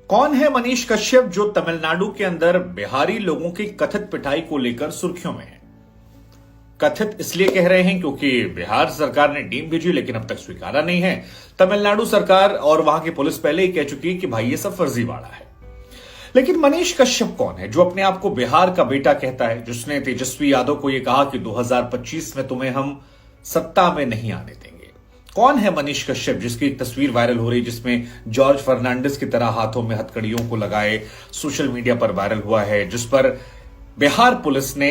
कौन है मनीष कश्यप जो तमिलनाडु के अंदर बिहारी लोगों की कथित पिटाई को लेकर सुर्खियों में है? कथित इसलिए कह रहे हैं क्योंकि बिहार सरकार ने टीम भेजी लेकिन अब तक स्वीकारा नहीं है। तमिलनाडु सरकार और वहां की पुलिस पहले ही कह चुकी है कि भाई ये सब फर्जीवाड़ा है। लेकिन मनीष कश्यप कौन है जो अपने आप को बिहार का बेटा कहता है, जिसने तेजस्वी यादव को यह कहा कि 2025 में तुम्हें हम सत्ता में नहीं आने देंगे? कौन है मनीष कश्यप जिसकी एक तस्वीर वायरल हो रही जिसमें जॉर्ज फर्नांडिस की तरह हाथों में हथकड़ियों को लगाए सोशल मीडिया पर वायरल हुआ है, जिस पर बिहार पुलिस ने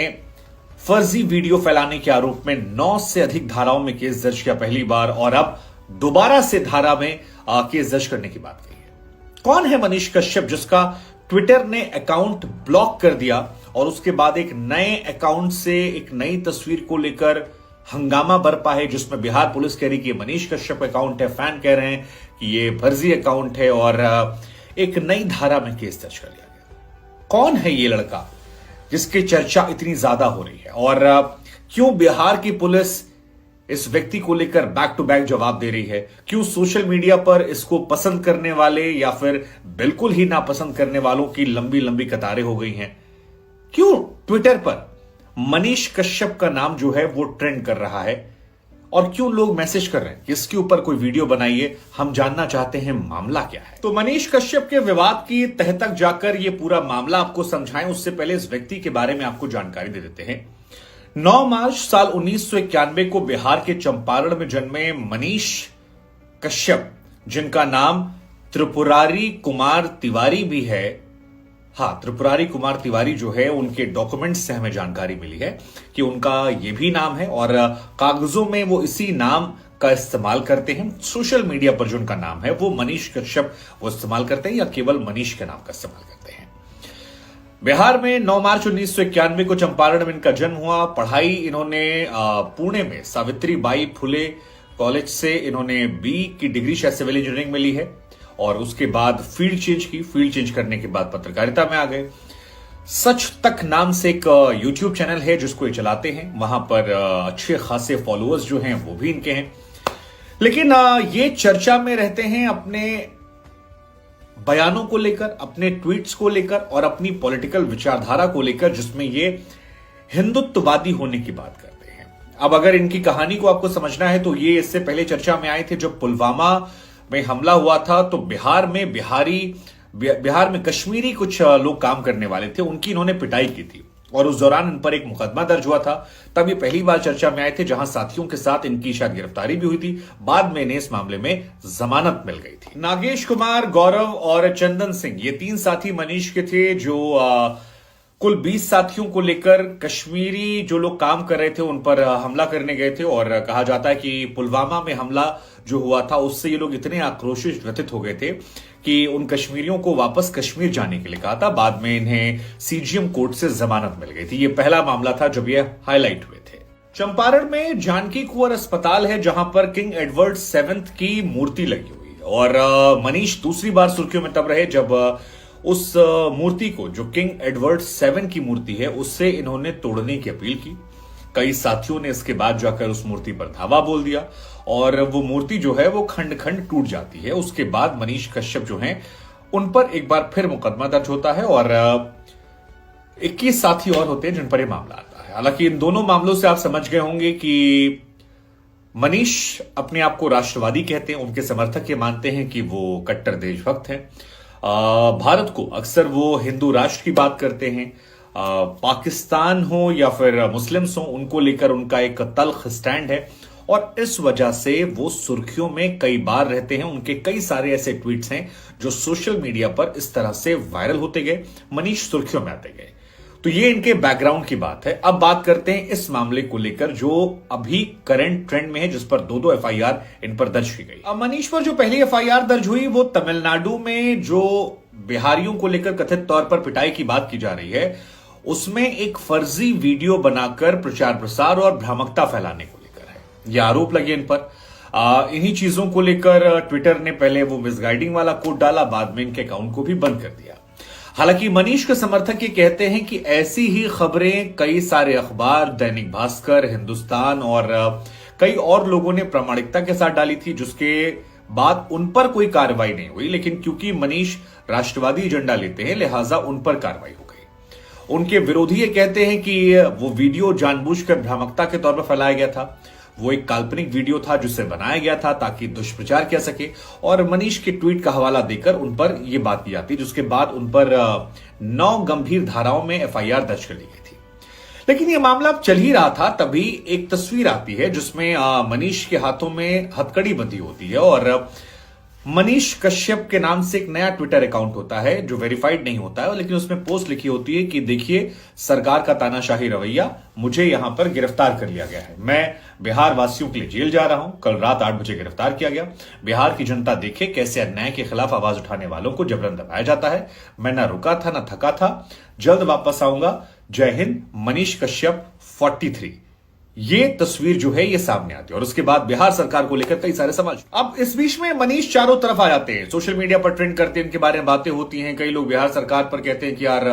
फर्जी वीडियो फैलाने के आरोप में 9 से अधिक धाराओं में केस दर्ज किया पहली बार, और अब दोबारा से धारा में केस दर्ज करने की बात कही है। कौन है मनीष कश्यप जिसका ट्विटर ने अकाउंट ब्लॉक कर दिया और उसके बाद एक नए अकाउंट से एक नई तस्वीर को लेकर हंगामा बरपा है, जिसमें बिहार पुलिस कह रही कि मनीष कश्यप अकाउंट है, फैन कह रहे हैं कि ये फर्जी अकाउंट है और एक नई धारा में केस दर्ज कर लिया गया। कौन है ये लड़का जिसकी चर्चा इतनी ज्यादा हो रही है, और क्यों बिहार की पुलिस इस व्यक्ति को लेकर बैक टू बैक जवाब दे रही है? क्यों सोशल मीडिया पर इसको पसंद करने वाले या फिर बिल्कुल ही नापसंद करने वालों की लंबी लंबी कतारें हो गई हैं? क्यों ट्विटर पर मनीष कश्यप का नाम जो है वो ट्रेंड कर रहा है, और क्यों लोग मैसेज कर रहे हैं कि इसके ऊपर कोई वीडियो बनाइए? हम जानना चाहते हैं मामला क्या है। तो मनीष कश्यप के विवाद की तह तक जाकर ये पूरा मामला आपको समझाएं, उससे पहले इस व्यक्ति के बारे में आपको जानकारी दे देते हैं। 9 मार्च साल 1991 को बिहार के चंपारण में जन्मे मनीष कश्यप, जिनका नाम त्रिपुरारी कुमार तिवारी भी है, त्रिपुरारी कुमार तिवारी जो है उनके डॉक्यूमेंट्स से हमें जानकारी मिली है कि उनका ये भी नाम है और कागजों में वो इसी नाम का इस्तेमाल करते हैं। सोशल मीडिया पर जो उनका नाम है वो मनीष कश्यप वो इस्तेमाल करते हैं या केवल मनीष के नाम का इस्तेमाल करते हैं। बिहार में 9 मार्च 1991 को चंपारण में इनका जन्म हुआ। पढ़ाई इन्होंने पुणे में सावित्री बाई फुले कॉलेज से इन्होंने बी की डिग्री शायद सिविल इंजीनियरिंग में ली है, और उसके बाद फील्ड चेंज की। फील्ड चेंज करने के बाद पत्रकारिता में आ गए। सच तक नाम से एक यूट्यूब चैनल है जिसको ये चलाते हैं, वहां पर अच्छे खासे फॉलोअर्स जो हैं वो भी इनके हैं। लेकिन ये चर्चा में रहते हैं अपने बयानों को लेकर, अपने ट्वीट्स को लेकर और अपनी पॉलिटिकल विचारधारा को लेकर, जिसमें ये हिंदुत्ववादी होने की बात करते हैं। अब अगर इनकी कहानी को आपको समझना है तो ये इससे पहले चर्चा में आए थे जब पुलवामा में हमला हुआ था, तो बिहार में कश्मीरी कुछ लोग काम करने वाले थे, उनकी इन्होंने पिटाई की थी और उस दौरान इन पर एक मुकदमा दर्ज हुआ था। तब ये पहली बार चर्चा में आए थे, जहां साथियों के साथ इनकी शायद गिरफ्तारी भी हुई थी। बाद में इन्हें इस मामले में जमानत मिल गई थी। नागेश कुमार, गौरव और चंदन सिंह, ये 3 साथी मनीष के थे जो कुल 20 साथियों को लेकर कश्मीरी जो लोग काम कर रहे थे उन पर हमला करने गए थे। और कहा जाता है कि पुलवामा में हमला जो हुआ था उससे ये लोग इतने आक्रोशित व्यथित हो गए थे कि उन कश्मीरियों को वापस कश्मीर जाने के लिए कहा था। बाद में इन्हें सीजीएम कोर्ट से जमानत मिल गई थी। ये पहला मामला था जब ये हाईलाइट हुए थे। चंपारण में जानकी कुंवर अस्पताल है जहां पर किंग एडवर्ड 7 की मूर्ति लगी हुई है, और मनीष दूसरी बार सुर्खियों में तब रहे जब उस मूर्ति को, जो किंग एडवर्ड 7 की मूर्ति है, उससे इन्होंने तोड़ने की अपील की। कई साथियों ने इसके बाद जाकर उस मूर्ति पर धावा बोल दिया और वो मूर्ति जो है वो खंड खंड टूट जाती है। उसके बाद मनीष कश्यप जो हैं उन पर एक बार फिर मुकदमा दर्ज होता है और 21 साथी और होते हैं जिन पर यह मामला आता है। हालांकि इन दोनों मामलों से आप समझ गए होंगे कि मनीष अपने आप को राष्ट्रवादी कहते हैं, उनके समर्थक ये मानते हैं कि वो कट्टर देशभक्त हैं। भारत को अक्सर वो हिंदू राष्ट्र की बात करते हैं। पाकिस्तान हो या फिर मुस्लिम्स हो, उनको लेकर उनका एक तल्ख स्टैंड है और इस वजह से वो सुर्खियों में कई बार रहते हैं। उनके कई सारे ऐसे ट्वीट्स हैं जो सोशल मीडिया पर इस तरह से वायरल होते गए, मनीष सुर्खियों में आते गए। तो ये इनके बैकग्राउंड की बात है। अब बात करते हैं इस मामले को लेकर जो अभी करंट ट्रेंड में है, जिस पर 2 एफआईआर इन पर दर्ज की गई। अब मनीष पर जो पहली एफआईआर दर्ज हुई वो तमिलनाडु में जो बिहारियों को लेकर कथित तौर पर पिटाई की बात की जा रही है, उसमें एक फर्जी वीडियो बनाकर प्रचार प्रसार और भ्रामकता फैलाने को लेकर है। यह आरोप लगे इन पर। इन्हीं चीजों को लेकर ट्विटर ने पहले वो मिसगाइडिंग वाला कोड डाला, बाद में इनके अकाउंट को भी बंद कर दिया। हालांकि मनीष के समर्थक ये कहते हैं कि ऐसी ही खबरें कई सारे अखबार, दैनिक भास्कर, हिंदुस्तान और कई और लोगों ने प्रामाणिकता के साथ डाली थी, जिसके बाद उन पर कोई कार्रवाई नहीं हुई, लेकिन क्योंकि मनीष राष्ट्रवादी एजेंडा लेते हैं लिहाजा उन पर कार्रवाई हो गई। उनके विरोधी ये कहते हैं कि वो वीडियो जानबूझकर भ्रामकता के तौर पर फैलाया गया था, वो एक काल्पनिक वीडियो था जिसे बनाया गया था ताकि दुष्प्रचार किया सके, और मनीष के ट्वीट का हवाला देकर उन पर यह बात की जाती, जिसके बाद उन पर 9 गंभीर धाराओं में एफआईआर दर्ज कर ली गई थी। लेकिन यह मामला अब चल ही रहा था, तभी एक तस्वीर आती है जिसमें मनीष के हाथों में हथकड़ी बंधी होती है और मनीष कश्यप के नाम से एक नया ट्विटर अकाउंट होता है जो वेरीफाइड नहीं होता है, लेकिन उसमें पोस्ट लिखी होती है कि देखिए सरकार का तानाशाही रवैया, मुझे यहां पर गिरफ्तार कर लिया गया है, मैं बिहार वासियों के लिए जेल जा रहा हूं, कल रात 8 बजे गिरफ्तार किया गया। बिहार की जनता देखे कैसे अन्याय के खिलाफ आवाज उठाने वालों को जबरन दबाया जाता है, मैं ना रुका था ना थका था, जल्द वापस आऊंगा, जय हिंद, मनीष कश्यप 43। ये तस्वीर जो है ये सामने आती है और उसके बाद बिहार सरकार को लेकर कई सारे सवाल। अब इस बीच में मनीष चारों तरफ आ जाते हैं, सोशल मीडिया पर ट्रेंड करते हैं, इनके बारे में बातें होती हैं। कई लोग बिहार सरकार पर कहते हैं कि यार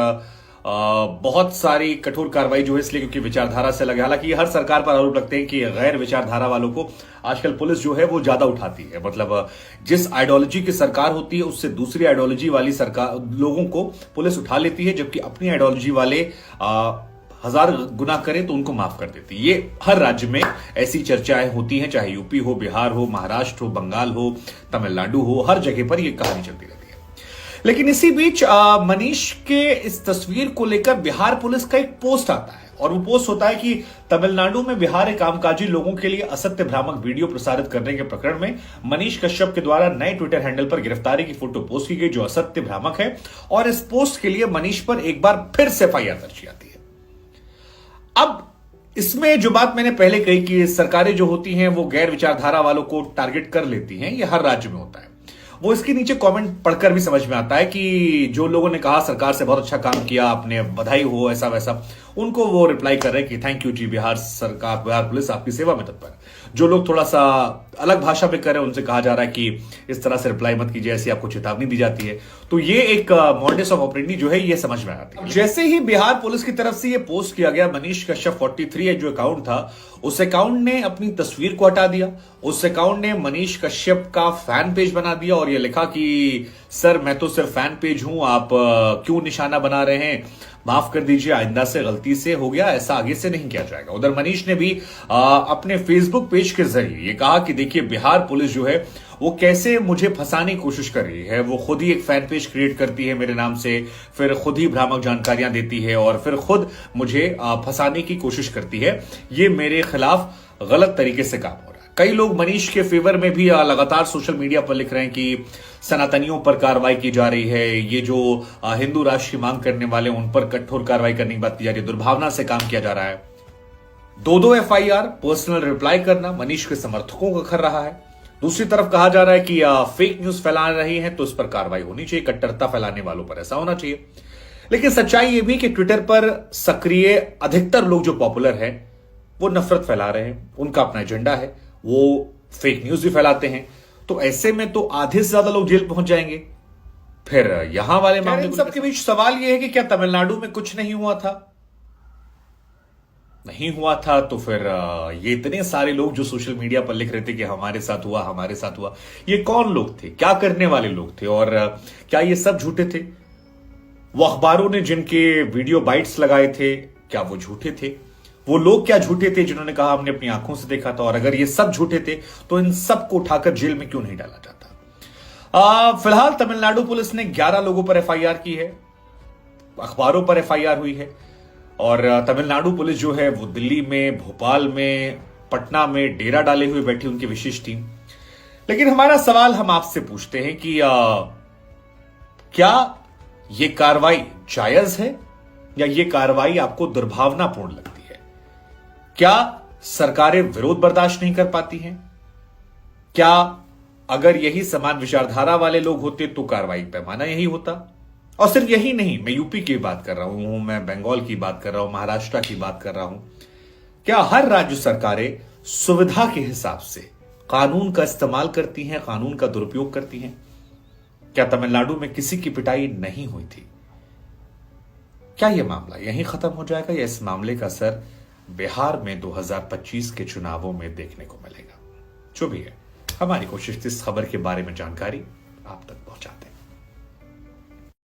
बहुत सारी कठोर कार्रवाई जो है इसलिए क्योंकि विचारधारा से लगे। हालांकि हर सरकार पर आरोप लगते हैं कि गैर विचारधारा वालों को आजकल पुलिस जो है वो ज्यादा उठाती है, मतलब जिस आइडियोलॉजी की सरकार होती है उससे दूसरी आइडियोलॉजी वाली सरकार लोगों को पुलिस उठा लेती है, जबकि अपनी आइडियोलॉजी वाले 1000 गुना करें तो उनको माफ कर देती है। ये हर राज्य में ऐसी चर्चाएं होती हैं, चाहे यूपी हो, बिहार हो, महाराष्ट्र हो, बंगाल हो, तमिलनाडु हो, हर जगह पर यह कहानी चलती रहती है। लेकिन इसी बीच मनीष के इस तस्वीर को लेकर बिहार पुलिस का एक पोस्ट आता है और वो पोस्ट होता है कि तमिलनाडु में बिहार कामकाजी लोगों के लिए असत्य भ्रामक वीडियो प्रसारित करने के प्रकरण में मनीष कश्यप के द्वारा नए ट्विटर हैंडल पर गिरफ्तारी की फोटो पोस्ट की गई जो असत्य भ्रामक है, और इस पोस्ट के लिए मनीष पर एक बार फिर से एफआईआर दर्ज की जाती है। अब इसमें जो बात मैंने पहले कही कि सरकारें जो होती हैं वो गैर विचारधारा वालों को टारगेट कर लेती हैं, ये हर राज्य में होता है। वो इसके नीचे कमेंट पढ़कर भी समझ में आता है कि जो लोगों ने कहा सरकार से बहुत अच्छा काम किया, आपने बधाई हो, ऐसा वैसा, उनको वो रिप्लाई कर रहे हैं कि थैंक यू जी, बिहार सरकार, बिहार पुलिस आपकी सेवा में तत्पर। जो लोग थोड़ा सा अलग भाषा में कर रहे हैं उनसे कहा जा रहा है कि इस तरह से रिप्लाई मत कीजिए, ऐसी आपको चेतावनी दी जाती है। तो ये एक मॉडस ऑफ ऑपरेंडी जो है ये समझ में आती है। जैसे ही बिहार पुलिस की तरफ से ये पोस्ट किया गया, मनीष कश्यप 43 जो अकाउंट था, उस अकाउंट ने अपनी तस्वीर को हटा दिया, उस अकाउंट ने मनीष कश्यप का फैन पेज बना दिया और ये लिखा कि सर मैं तो सिर्फ फैन पेज हूं, आप क्यों निशाना बना रहे हैं, माफ कर दीजिए, आइंदा से गलती से हो गया, ऐसा आगे से नहीं किया जाएगा। उधर मनीष ने भी अपने फेसबुक पेज के जरिए ये कहा कि देखिए बिहार पुलिस जो है वो कैसे मुझे फंसाने की कोशिश कर रही है, वो खुद ही एक फैन पेज क्रिएट करती है मेरे नाम से, फिर खुद ही भ्रामक जानकारियां देती है और फिर खुद मुझे फंसाने की कोशिश करती है, ये मेरे खिलाफ गलत तरीके से काम हो रहा है। कई लोग मनीष के फेवर में भी लगातार सोशल मीडिया पर लिख रहे हैं कि सनातनियों पर कार्रवाई की जा रही है, ये जो हिंदू राष्ट्र की मांग करने वाले उन पर कठोर कार्रवाई करने की बात की जा रही है, दुर्भावना से काम किया जा रहा है। 2 एफआईआर, पर्सनल रिप्लाई करना मनीष के समर्थकों को कर रहा है। दूसरी तरफ कहा जा रहा है कि फेक न्यूज फैला रही है तो इस पर कार्रवाई होनी चाहिए, कट्टरता फैलाने वालों पर ऐसा होना चाहिए। लेकिन सच्चाई यह भी कि ट्विटर पर सक्रिय अधिकतर लोग जो पॉपुलर हैं वो नफरत फैला रहे हैं, उनका अपना एजेंडा है, वो फेक न्यूज भी फैलाते हैं। तो ऐसे में तो आधे से ज्यादा लोग जेल पहुंच जाएंगे। फिर यहां वाले मामले सबके बीच सवाल यह है कि क्या तमिलनाडु में कुछ नहीं हुआ था? नहीं हुआ था तो फिर ये इतने सारे लोग जो सोशल मीडिया पर लिख रहे थे कि हमारे साथ हुआ, हमारे साथ हुआ, ये कौन लोग थे, क्या करने वाले लोग थे और क्या ये सब झूठे थे? वो अखबारों ने जिनके वीडियो बाइट्स लगाए थे क्या वो झूठे थे? वो लोग क्या झूठे थे जिन्होंने कहा हमने अपनी आंखों से देखा था? और अगर ये सब झूठे थे तो इन सब को उठाकर जेल में क्यों नहीं डाला जाता? फिलहाल तमिलनाडु पुलिस ने 11 लोगों पर एफआईआर की है, अखबारों पर एफआईआर हुई है और तमिलनाडु पुलिस जो है वो दिल्ली में, भोपाल में, पटना में डेरा डाले हुए बैठी उनकी विशेष टीम। लेकिन हमारा सवाल हम आपसे पूछते हैं कि क्या ये कार्रवाई जायज है या ये कार्रवाई आपको दुर्भावनापूर्ण लगती है? क्या सरकारें विरोध बर्दाश्त नहीं कर पाती हैं? क्या अगर यही समान विचारधारा वाले लोग होते तो कार्रवाई पैमाना यही होता? और सिर्फ यही नहीं, मैं यूपी की बात कर रहा हूं, मैं बंगाल की बात कर रहा हूं, महाराष्ट्र की बात कर रहा हूं। क्या हर राज्य सरकारें सुविधा के हिसाब से कानून का इस्तेमाल करती हैं, कानून का दुरुपयोग करती हैं? क्या तमिलनाडु में किसी की पिटाई नहीं हुई थी? क्या यह मामला यहीं खत्म हो जाएगा या इस मामले का असर बिहार में 2025 के चुनावों में देखने को मिलेगा? जो भी है, हमारी कोशिश थी इस खबर के बारे में जानकारी आप तक पहुंचाते हैं।